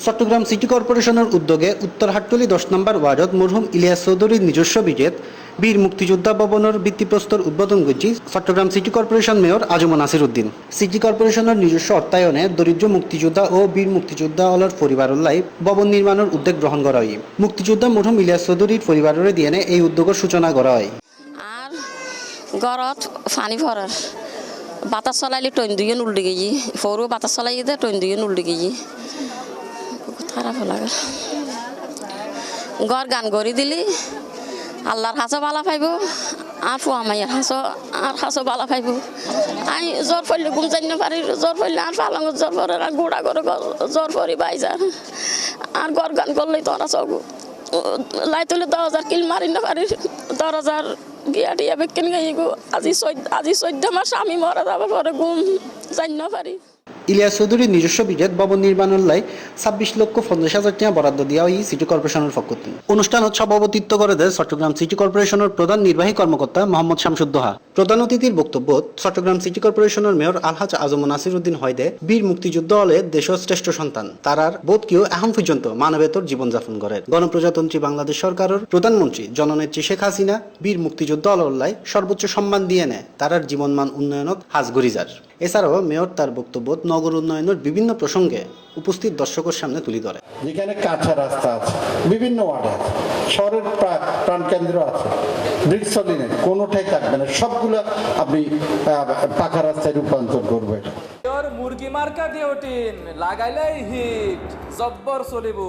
Chittagong city কর্পোরেশনের উদ্যোগে উত্তর হাটতলী 10 নম্বর ওয়ার্ডত মরহুম ইলিয়াস চৌধুরীর নিজস্ব বিজেত বীর মুক্তিযোদ্ধা ভবনের ভিত্তিপ্রস্তর উদ্বোধন করছি চট্টগ্রাম সিটি কর্পোরেশন মেয়র আজম নাসির উদ্দিন। সিটি কর্পোরেশনের নিজস্ব অর্থায়নে দরিদ্র মুক্তিযোদ্ধা ও বীর মুক্তিযোদ্ধা অলর পরিবারলাই ভবন নির্মাণের উদ্যোগ গ্রহণ করা হয়। মুক্তিযোদ্ধা মরহুম ইলিয়াস চৌধুরীর পরিবারের দিয়ে এই উদ্যোগের সূচনা করা হয়। আর গরত পানি ভরার বাতাস চলাইলে টইন দুইজন উল্টে গেছি, সরু বাতাস চলাই দে টইন দুইজন উল্টে গেছি, খারাপ লাগে। গড় গান গড়ি দিলি আল্লাহর হাসো বালা পাইব, আর ফুয়া মাইয়ার হাসো বালা পাইব। আই জ্বর পড়লে ঘুম যাই না পারি, জ্বর পড়লে আর পালং জ্বর পরে আর গোড়া করে জ্বর পরি বাইজার। আর গড় গান করলেই তোরা চক লাই তুলে 10,000 কিল মারি না পারি, 10,000 গিয়া টিয়া বেকেন গাই গো। আজি 14 মাস আমি মরা যাবো পরে ঘুম যাই না পারি। ইলিয়াস চৌধুরীর নিজস্ব বিজেত ভবন নির্মাণের লাই 26,50,000 টাকা বরাদ্দ দেওয়া হয় সিটি কর্পোরেশনের পক্ষ থেকে। অনুষ্ঠানত সভাপতিত্ব করে দেয় চট্টগ্রাম সিটি কর্পোরেশনের প্রধান নির্বাহী কর্মকর্তা মোহাম্মদ শামসুদ্দোহা। প্রধান অতিথির বক্তব্যত চট্টগ্রাম সিটি কর্পোরেশনের মেয়র আলহাজ আজম নাসির উদ্দিন হয়দে বীর মুক্তিযুদ্ধ হলে দেশের শ্রেষ্ঠ সন্তান তারার বোধ কেউ এখন পর্যন্ত মানবেতর জীবনযাপন করে। গণপ্রজাতন্ত্রী বাংলাদেশ সরকারের প্রধানমন্ত্রী জননেত্রী শেখ হাসিনা বীর মুক্তিযুদ্ধ অলল্লাই সর্বোচ্চ সম্মান দিয়ে নেয় তারার জীবনমান উন্নয়নত হাজগরিজার। এছাড়াও মেয়র তার বক্তব্যত নগর উন্নয়নের বিভিন্ন প্রসঙ্গে উপস্থিত দর্শকের সামনে তুলে ধরে। যেখানে কাঁচা রাস্তা আছে, বিভিন্ন ওয়ার্ড আছে, শহরের প্রাণকেন্দ্র আছে, ব্রিজ চলিনে কোনোটাই থাকবে না, সবগুলো আপনি পাকা রাস্তায় রূপান্তর করবেন। মুরগি মার্কা দিয়ে ওঠিন লাগাইলেই হিট জব্বর চলিব।